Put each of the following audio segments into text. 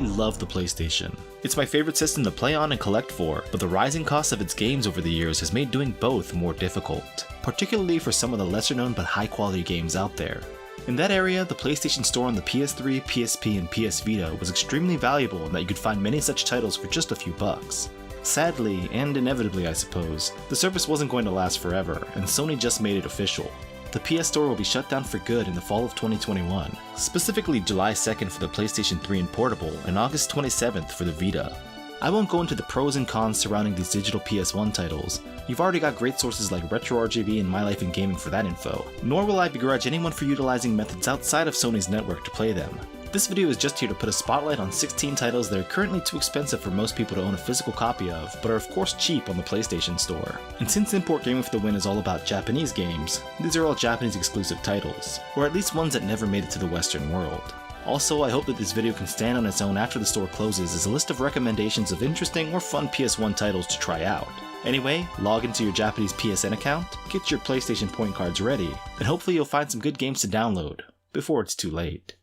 love the PlayStation. It's my favorite system to play on and collect for, but the rising cost of its games over the years has made doing both more difficult, particularly for some of the lesser known but high quality games out there. In that area, the PlayStation Store on the PS3, PSP, and PS Vita was extremely valuable in that you could find many such titles for just a few bucks. Sadly, and inevitably I suppose, the service wasn't going to last forever, and Sony just made it official. The PS Store will be shut down for good in the fall of 2021, specifically July 2nd for the PlayStation 3 and Portable, and August 27th for the Vita. I won't go into the pros and cons surrounding these digital PS1 titles. You've already got great sources like RetroRGB and My Life in Gaming for that info, nor will I begrudge anyone for utilizing methods outside of Sony's network to play them. This video is just here to put a spotlight on 16 titles that are currently too expensive for most people to own a physical copy of, but are of course cheap on the PlayStation Store. And since Import Gaming for the Win is all about Japanese games, these are all Japanese exclusive titles, or at least ones that never made it to the Western world. Also, I hope that this video can stand on its own after the store closes as a list of recommendations of interesting or fun PS1 titles to try out. Anyway, log into your Japanese PSN account, get your PlayStation point cards ready, and hopefully you'll find some good games to download, before it's too late.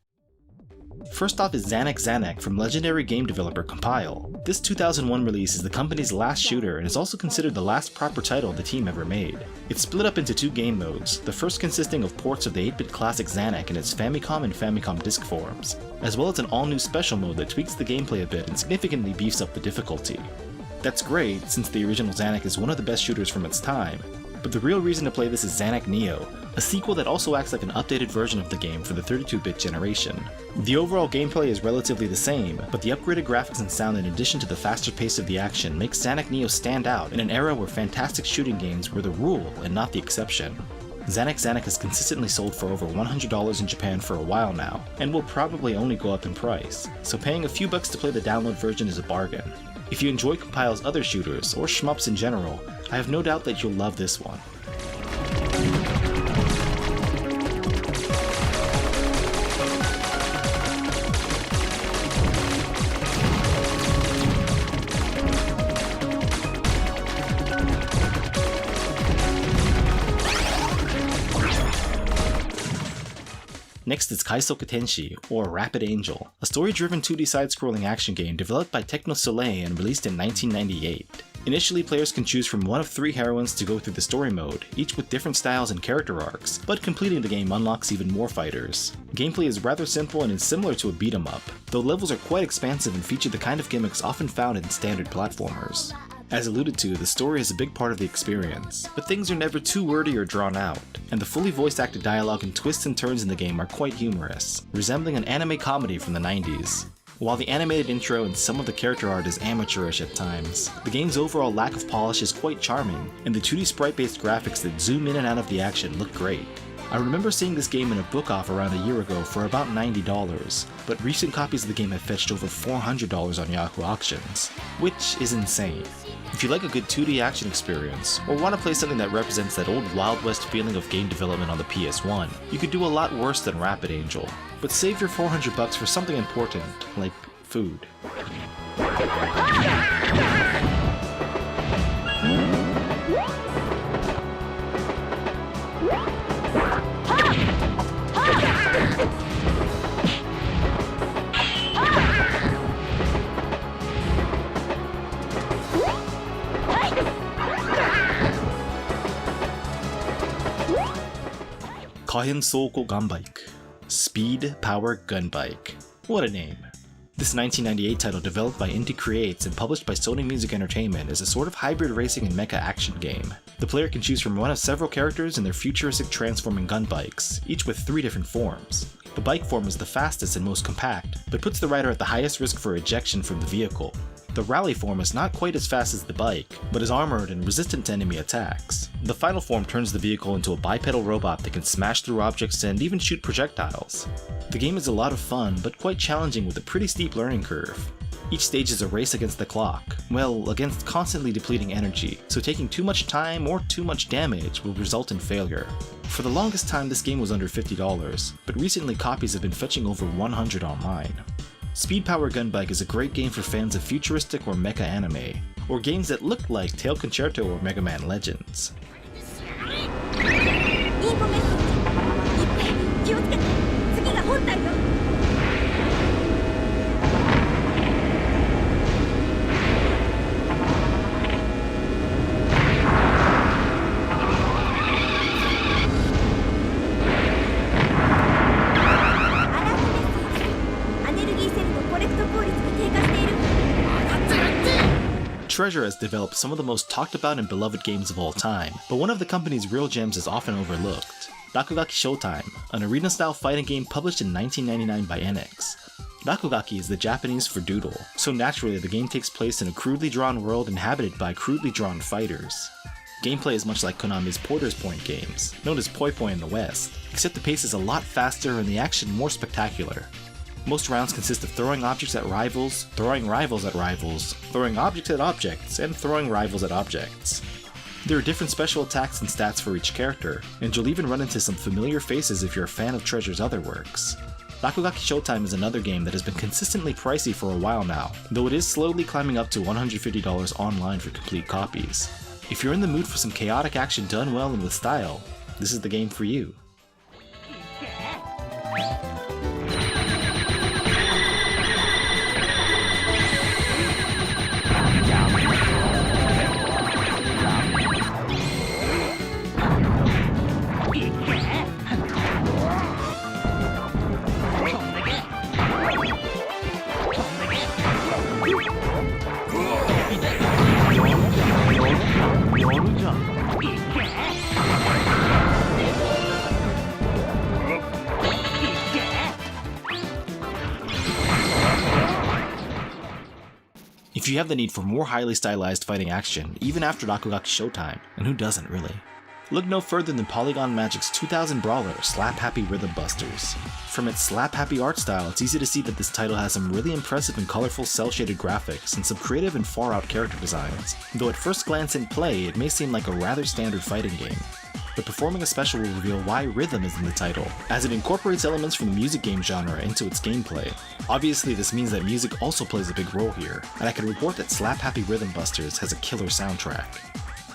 First off is Zanac X Zanac from legendary game developer Compile. This 2001 release is the company's last shooter and is also considered the last proper title the team ever made. It's split up into two game modes, the first consisting of ports of the 8-bit classic Zanac in its Famicom and Famicom Disk forms, as well as an all-new special mode that tweaks the gameplay a bit and significantly beefs up the difficulty. That's great, since the original Zanac is one of the best shooters from its time, but the real reason to play this is Zanac Neo, a sequel that also acts like an updated version of the game for the 32-bit generation. The overall gameplay is relatively the same, but the upgraded graphics and sound in addition to the faster pace of the action makes Zanac Neo stand out in an era where fantastic shooting games were the rule and not the exception. Zanac X Zanac has consistently sold for over $100 in Japan for a while now, and will probably only go up in price, so paying a few bucks to play the download version is a bargain. If you enjoy Compile's other shooters, or shmups in general, I have no doubt that you'll love this one. Next is快速天使, or Rapid Angel, a story-driven 2D side-scrolling action game developed by Techno Soleil and released in 1998. Initially, players can choose from one of 3 heroines to go through the story mode, each with different styles and character arcs, but completing the game unlocks even more fighters. Gameplay is rather simple and is similar to a beat-em-up, though levels are quite expansive and feature the kind of gimmicks often found in standard platformers. As alluded to, the story is a big part of the experience, but things are never too wordy or drawn out, and the fully voice-acted dialogue and twists and turns in the game are quite humorous, resembling an anime comedy from the 90s. While the animated intro and some of the character art is amateurish at times, the game's overall lack of polish is quite charming, and the 2D sprite-based graphics that zoom in and out of the action look great. I remember seeing this game in a book-off around a year ago for about $90, but recent copies of the game have fetched over $400 on Yahoo auctions, which is insane. If you like a good 2D action experience, or want to play something that represents that old Wild West feeling of game development on the PS1, you could do a lot worse than Rapid Angel, but save your $400 for something important, like food. Kyoiin Gunbike. Speed Power Gunbike. What a name. This 1998 title, developed by Inti Creates and published by Sony Music Entertainment, is a sort of hybrid racing and mecha action game. The player can choose from one of several characters and their futuristic transforming gun bikes, each with 3 different forms. The bike form is the fastest and most compact, but puts the rider at the highest risk for ejection from the vehicle. The rally form is not quite as fast as the bike, but is armored and resistant to enemy attacks. The final form turns the vehicle into a bipedal robot that can smash through objects and even shoot projectiles. The game is a lot of fun, but quite challenging with a pretty steep learning curve. Each stage is a race against the clock, well, against constantly depleting energy, so taking too much time or too much damage will result in failure. For the longest time this game was under $50, but recently copies have been fetching over $100 online. Speed Power Gunbike is a great game for fans of futuristic or mecha anime, or games that look like Tail Concerto or Mega Man Legends. Treasure has developed some of the most talked about and beloved games of all time, but one of the company's real gems is often overlooked. Rakugaki Showtime, an arena-style fighting game published in 1999 by Enix. Rakugaki is the Japanese for doodle, so naturally the game takes place in a crudely drawn world inhabited by crudely drawn fighters. Gameplay is much like Konami's Porter's Point games, known as Poi Poi in the West, except the pace is a lot faster and the action more spectacular. Most rounds consist of throwing objects at rivals, throwing rivals at rivals, throwing objects at objects, and throwing rivals at objects. There are different special attacks and stats for each character, and you'll even run into some familiar faces if you're a fan of Treasure's other works. Rakugaki Showtime is another game that has been consistently pricey for a while now, though it is slowly climbing up to $150 online for complete copies. If you're in the mood for some chaotic action done well and with style, this is the game for you. If you have the need for more highly stylized fighting action, even after Rakugaki Showtime, and who doesn't really? Look no further than Polygon Magic's 2000 brawler, Slap Happy Rhythm Busters. From its slap happy art style, it's easy to see that this title has some really impressive and colorful cel-shaded graphics and some creative and far-out character designs, though at first glance in play it may seem like a rather standard fighting game. But performing a special will reveal why rhythm is in the title, as it incorporates elements from the music game genre into its gameplay. Obviously this means that music also plays a big role here, and I can report that Slap Happy Rhythm Busters has a killer soundtrack.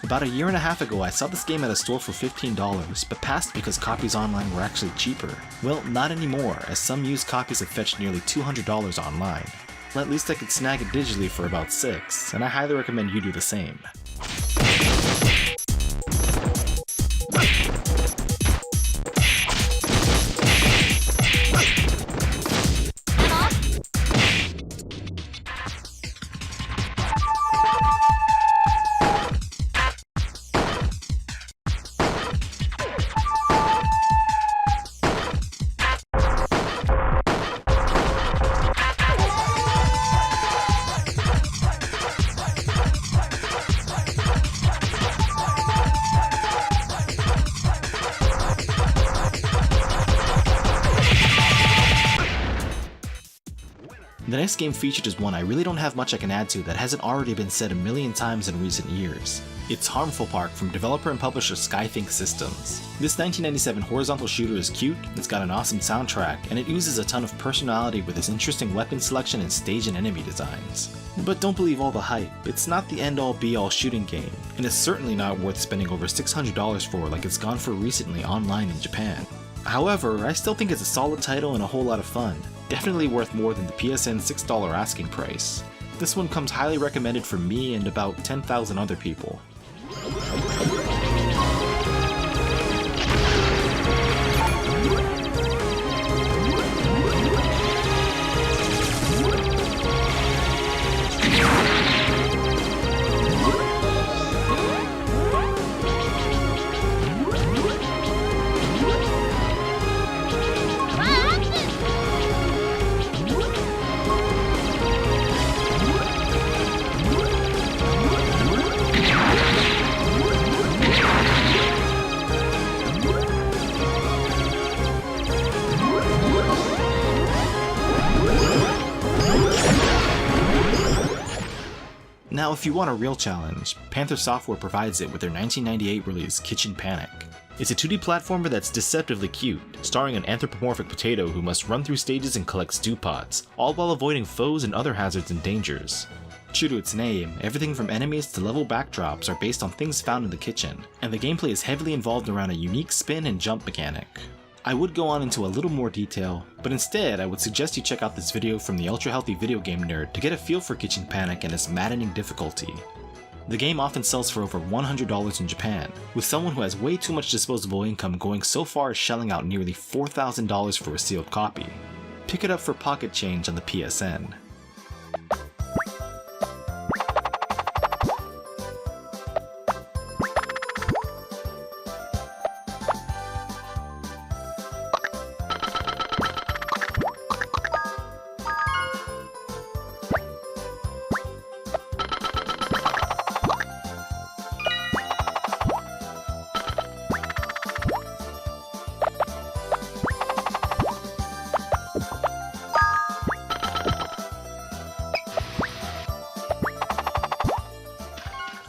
About a year and a half ago I saw this game at a store for $15, but passed because copies online were actually cheaper. Well, not anymore, as some used copies have fetched nearly $200 online. Well, at least I could snag it digitally for about $6, and I highly recommend you do the same. The next game featured is one I really don't have much I can add to that hasn't already been said a million times in recent years. It's Harmful Park from developer and publisher Skythink Systems. This 1997 horizontal shooter is cute, it's got an awesome soundtrack, and it oozes a ton of personality with its interesting weapon selection and stage and enemy designs. But don't believe all the hype, it's not the end-all be-all shooting game, and it's certainly not worth spending over $600 for like it's gone for recently online in Japan. However, I still think it's a solid title and a whole lot of fun. Definitely worth more than the PSN $6 asking price. This one comes highly recommended from me and about 10,000 other people. Now, if you want a real challenge, Panther Software provides it with their 1998 release, Kitchen Panic. It's a 2D platformer that's deceptively cute, starring an anthropomorphic potato who must run through stages and collect stew pots, all while avoiding foes and other hazards and dangers. True to its name, everything from enemies to level backdrops are based on things found in the kitchen, and the gameplay is heavily involved around a unique spin and jump mechanic. I would go on into a little more detail, but instead I would suggest you check out this video from the Ultra Healthy Video Game Nerd to get a feel for Kitchen Panic and its maddening difficulty. The game often sells for over $100 in Japan, with someone who has way too much disposable income going so far as shelling out nearly $4,000 for a sealed copy. Pick it up for pocket change on the PSN.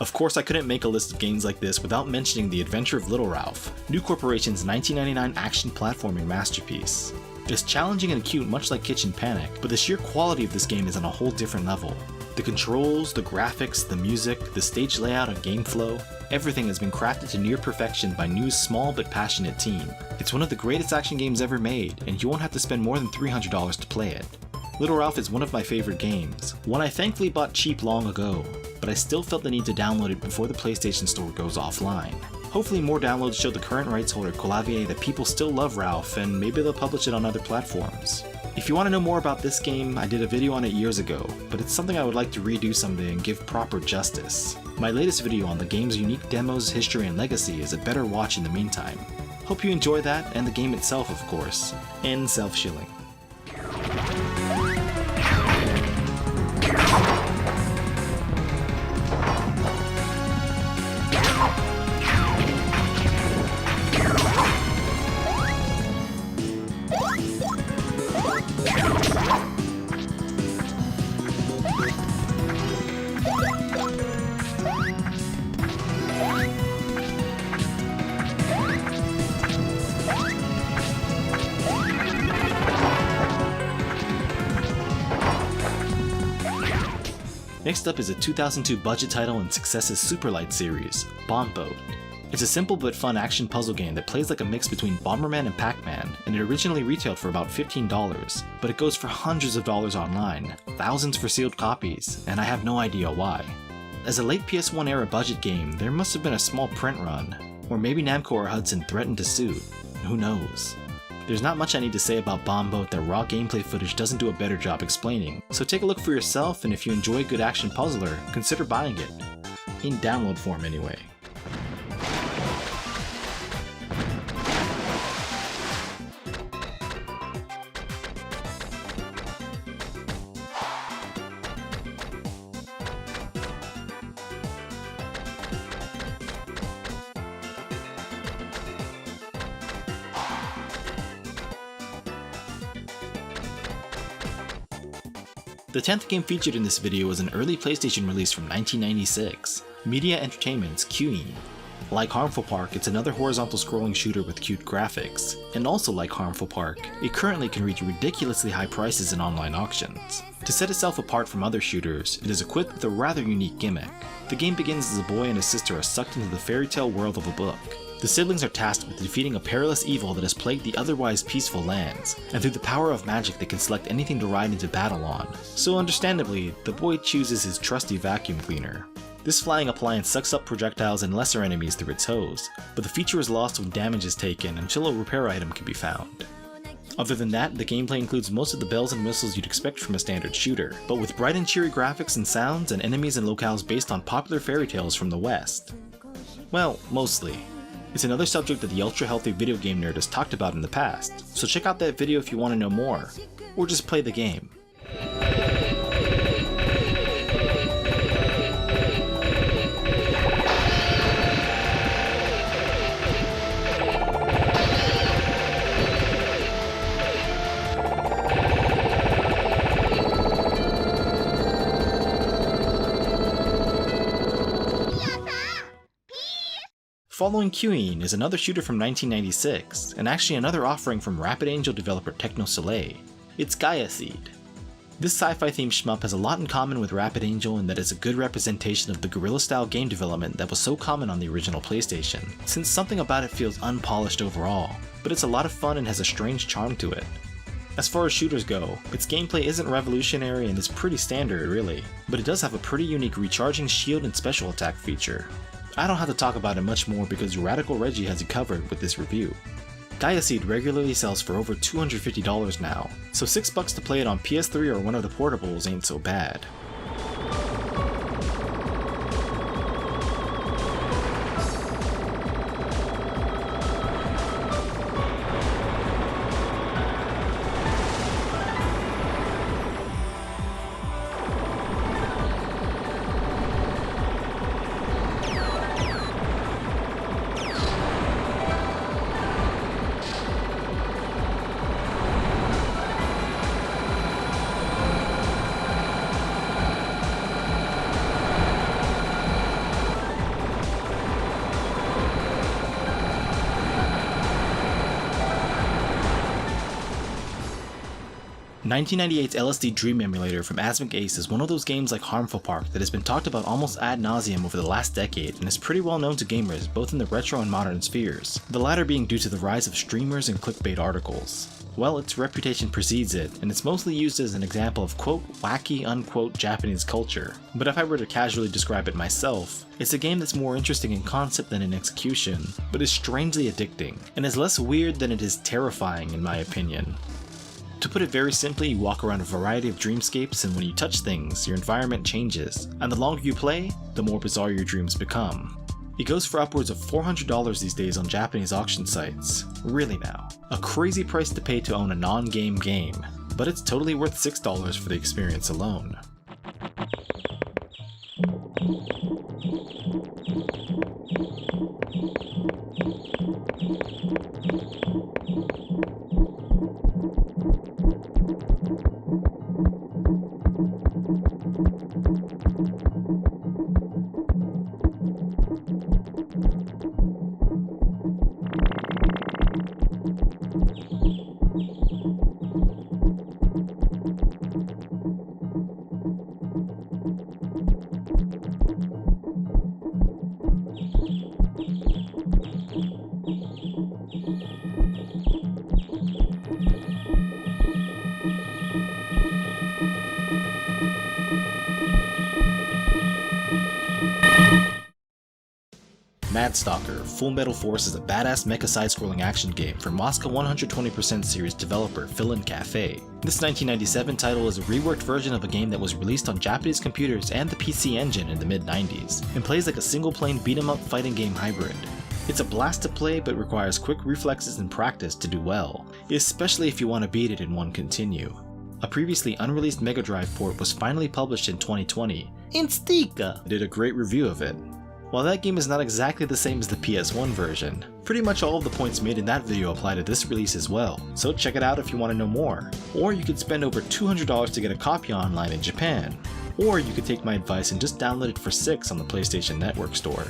Of course, I couldn't make a list of games like this without mentioning The Adventure of Little Ralph, New Corporation's 1999 action platforming masterpiece. It's challenging and cute much like Kitchen Panic, but the sheer quality of this game is on a whole different level. The controls, the graphics, the music, the stage layout and game flow, everything has been crafted to near perfection by New's small but passionate team. It's one of the greatest action games ever made, and you won't have to spend more than $300 to play it. Little Ralph is one of my favorite games, one I thankfully bought cheap long ago, but I still felt the need to download it before the PlayStation Store goes offline. Hopefully more downloads show the current rights holder Clavier that people still love Ralph, and maybe they'll publish it on other platforms. If you want to know more about this game, I did a video on it years ago, but it's something I would like to redo someday and give proper justice. My latest video on the game's unique demos, history, and legacy is a better watch in the meantime. Hope you enjoy that, and the game itself of course, and self-shilling. Next up is a 2002 budget title in Success's Superlight series, Bomb Boat. It's a simple but fun action puzzle game that plays like a mix between Bomberman and Pac-Man, and it originally retailed for about $15, but it goes for hundreds of dollars online, thousands for sealed copies, and I have no idea why. As a late PS1 era budget game, there must have been a small print run, or maybe Namco or Hudson threatened to sue, who knows. There's not much I need to say about Bomb Boat that raw gameplay footage doesn't do a better job explaining, so take a look for yourself, and if you enjoy a good action puzzler, consider buying it. In download form anyway. The 10th game featured in this video was an early PlayStation release from 1996, Media Entertainment's Kyuiin. Like Harmful Park, it's another horizontal scrolling shooter with cute graphics, and also like Harmful Park, it currently can reach ridiculously high prices in online auctions. To set itself apart from other shooters, it is equipped with a rather unique gimmick. The game begins as a boy and his sister are sucked into the fairy tale world of a book. The siblings are tasked with defeating a perilous evil that has plagued the otherwise peaceful lands, and through the power of magic they can select anything to ride into battle on. So understandably, the boy chooses his trusty vacuum cleaner. This flying appliance sucks up projectiles and lesser enemies through its hose, but the feature is lost when damage is taken until a repair item can be found. Other than that, the gameplay includes most of the bells and whistles you'd expect from a standard shooter, but with bright and cheery graphics and sounds and enemies and locales based on popular fairy tales from the West. Well, mostly. It's another subject that the ultra-healthy video game nerd has talked about in the past, so check out that video if you want to know more, or just play the game. Following Kyuiin is another shooter from 1996, and actually another offering from Rapid Angel developer Techno Soleil. It's Gaia Seed. This sci-fi themed shmup has a lot in common with Rapid Angel in that it's a good representation of the guerrilla-style game development that was so common on the original PlayStation, since something about it feels unpolished overall, but it's a lot of fun and has a strange charm to it. As far as shooters go, its gameplay isn't revolutionary and is pretty standard really, but it does have a pretty unique recharging shield and special attack feature. I don't have to talk about it much more because Radical Reggie has it covered with this review. Gaia Seed regularly sells for over $250 now, so $6 to play it on PS3 or one of the portables ain't so bad. 1998's LSD Dream emulator from Asmik Ace is one of those games like Harmful Park that has been talked about almost ad nauseum over the last decade and is pretty well known to gamers both in the retro and modern spheres, the latter being due to the rise of streamers and clickbait articles. Well, its reputation precedes it, and it's mostly used as an example of quote wacky unquote Japanese culture. But if I were to casually describe it myself, it's a game that's more interesting in concept than in execution, but is strangely addicting, and is less weird than it is terrifying in my opinion. To put it very simply, you walk around a variety of dreamscapes, and when you touch things, your environment changes, and the longer you play, the more bizarre your dreams become. It goes for upwards of $400 these days on Japanese auction sites. Really now. A crazy price to pay to own a non-game game, but it's totally worth $6 for the experience alone. Mad Stalker Full Metal Force is a badass mecha side-scrolling action game from Moscow 120% series developer Kyuiin Cafe. This 1997 title is a reworked version of a game that was released on Japanese computers and the PC Engine in the mid-90s, and plays like a single-plane beat-em-up fighting game hybrid. It's a blast to play but requires quick reflexes and practice to do well, especially if you want to beat it in one continue. A previously unreleased Mega Drive port was finally published in 2020, and Stalker did a great review of it. While that game is not exactly the same as the PS1 version, pretty much all of the points made in that video apply to this release as well, so check it out if you want to know more. Or you could spend over $200 to get a copy online in Japan. Or you could take my advice and just download it for $6 on the PlayStation Network store.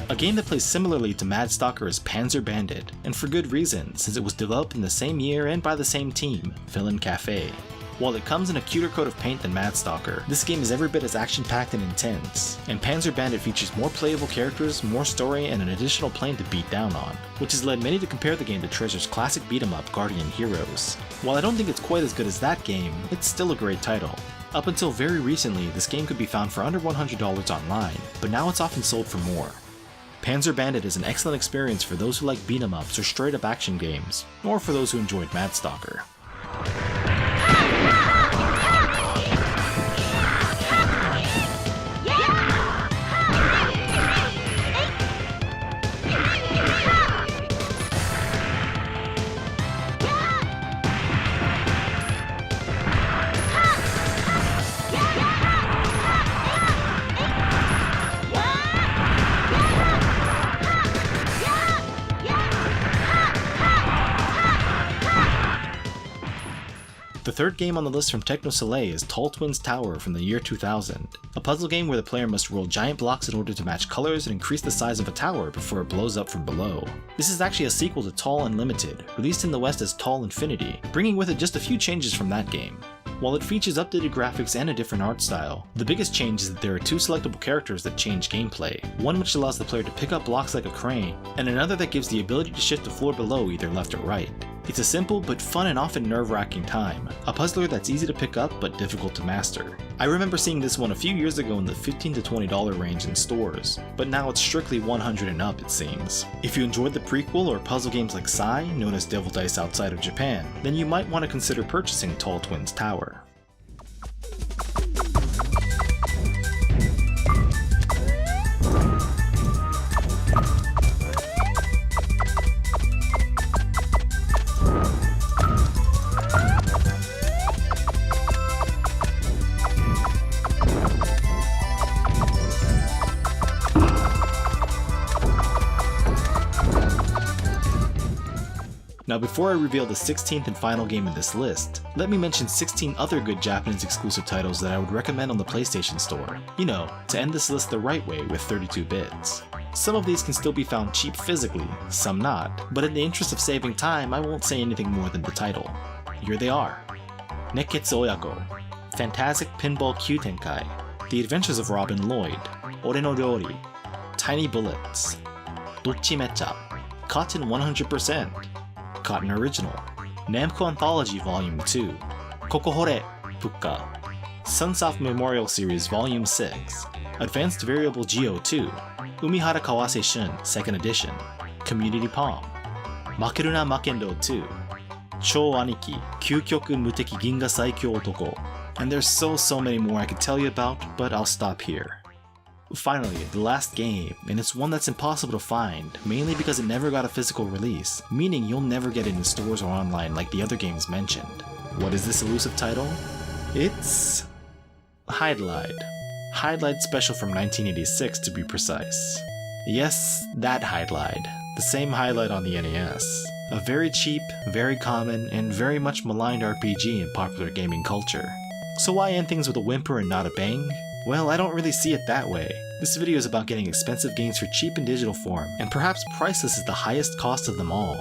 A game that plays similarly to Mad Stalker is Panzer Bandit, and for good reason, since it was developed in the same year and by the same team, Kyuiin Cafe. While it comes in a cuter coat of paint than Mad Stalker, this game is every bit as action-packed and intense, and Panzer Bandit features more playable characters, more story, and an additional plane to beat down on, which has led many to compare the game to Treasure's classic beat-em-up Guardian Heroes. While I don't think it's quite as good as that game, it's still a great title. Up until very recently, this game could be found for under $100 online, but now it's often sold for more. Panzer Bandit is an excellent experience for those who like beat-em-ups or straight-up action games, or for those who enjoyed Mad Stalker. The third game on the list from Techno Soleil is Tall Twins Tower from the year 2000, a puzzle game where the player must roll giant blocks in order to match colors and increase the size of a tower before it blows up from below. This is actually a sequel to Tall Unlimited, released in the West as Tall Infinity, bringing with it just a few changes from that game. While it features updated graphics and a different art style, the biggest change is that there are two selectable characters that change gameplay, one which allows the player to pick up blocks like a crane, and another that gives the ability to shift the floor below either left or right. It's a simple but fun and often nerve-wracking time, a puzzler that's easy to pick up but difficult to master. I remember seeing this one a few years ago in the $15 to $20 range in stores, but now it's strictly $100 and up it seems. If you enjoyed the prequel or puzzle games like Sai, known as Devil Dice outside of Japan, then you might want to consider purchasing Tall Twins Tower. Now before I reveal the 16th and final game in this list, let me mention 16 other good Japanese exclusive titles that I would recommend on the PlayStation Store. You know, to end this list the right way with 32 bits. Some of these can still be found cheap physically, some not, but in the interest of saving time, I won't say anything more than the title. Here they are. Nekketsu Oyako, Fantastic Pinball Kyuutenkai, The Adventures of Robin Lloyd, Ore no Ryouri, Tiny Bullets, Dochi Mecha, Cotton 100%, Cotton Original, Namco Anthology Volume 2, Kokohore Pukka, Sunsoft Memorial Series Volume 6, Advanced Variable Geo 2, Umihara Kawase Shun 2nd Edition, Community Palm, Makeruna Makendo 2, Chou Aniki Kyukyoku Muteki Ginga Saikyo Otoko, and there's so many more I could tell you about, but I'll stop here. Finally, the last game, and it's one that's impossible to find, mainly because it never got a physical release, meaning you'll never get it in stores or online like the other games mentioned. What is this elusive title? It's Hydlide. Hydlide Special from 1986 to be precise. Yes, that Hydlide. The same Hydlide on the NES. A very cheap, very common, and very much maligned RPG in popular gaming culture. So why end things with a whimper and not a bang? Well, I don't really see it that way. This video is about getting expensive games for cheap in digital form, and perhaps priceless is the highest cost of them all.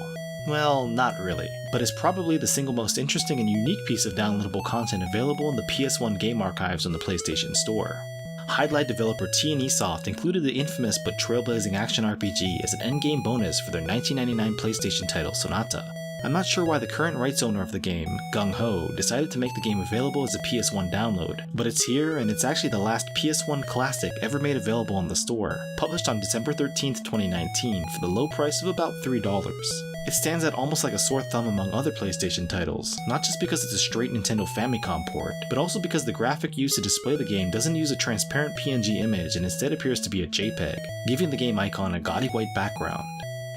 Well, not really, but is probably the single most interesting and unique piece of downloadable content available in the PS1 game archives on the PlayStation Store. Hydlide developer T&E Soft included the infamous but trailblazing action RPG as an endgame bonus for their 1999 PlayStation title Sonata. I'm not sure why the current rights owner of the game, Gung Ho, decided to make the game available as a PS1 download, but it's here and it's actually the last PS1 classic ever made available in the store, published on December 13th, 2019 for the low price of about $3. It stands out almost like a sore thumb among other PlayStation titles, not just because it's a straight Nintendo Famicom port, but also because the graphic used to display the game doesn't use a transparent PNG image and instead appears to be a JPEG, giving the game icon a gaudy white background.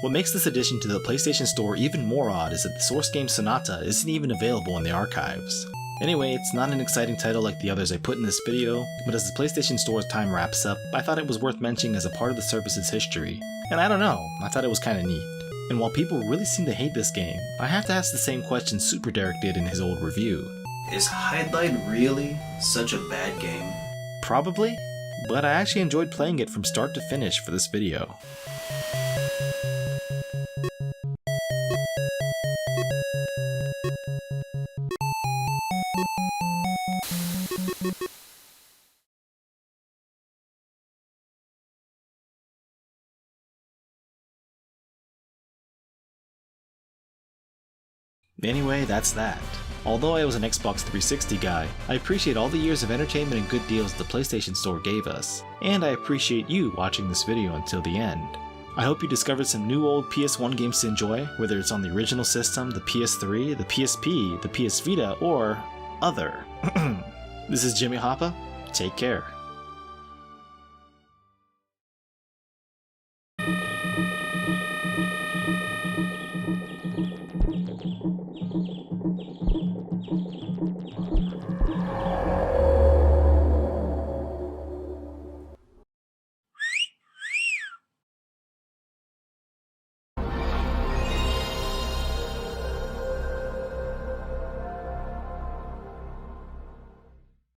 What makes this addition to the PlayStation Store even more odd is that the source game Sonata isn't even available in the archives. Anyway, it's not an exciting title like the others I put in this video, but as the PlayStation Store's time wraps up, I thought it was worth mentioning as a part of the service's history. And I don't know, I thought it was kinda neat. And while people really seem to hate this game, I have to ask the same question Super Derek did in his old review. Is Hydlide really such a bad game? Probably, but I actually enjoyed playing it from start to finish for this video. Anyway, that's that. Although I was an Xbox 360 guy, I appreciate all the years of entertainment and good deals the PlayStation Store gave us, and I appreciate you watching this video until the end. I hope you discovered some new old PS1 games to enjoy, whether it's on the original system, the PS3, the PSP, the PS Vita, or other. This is Jimmy Hoppa. Take care.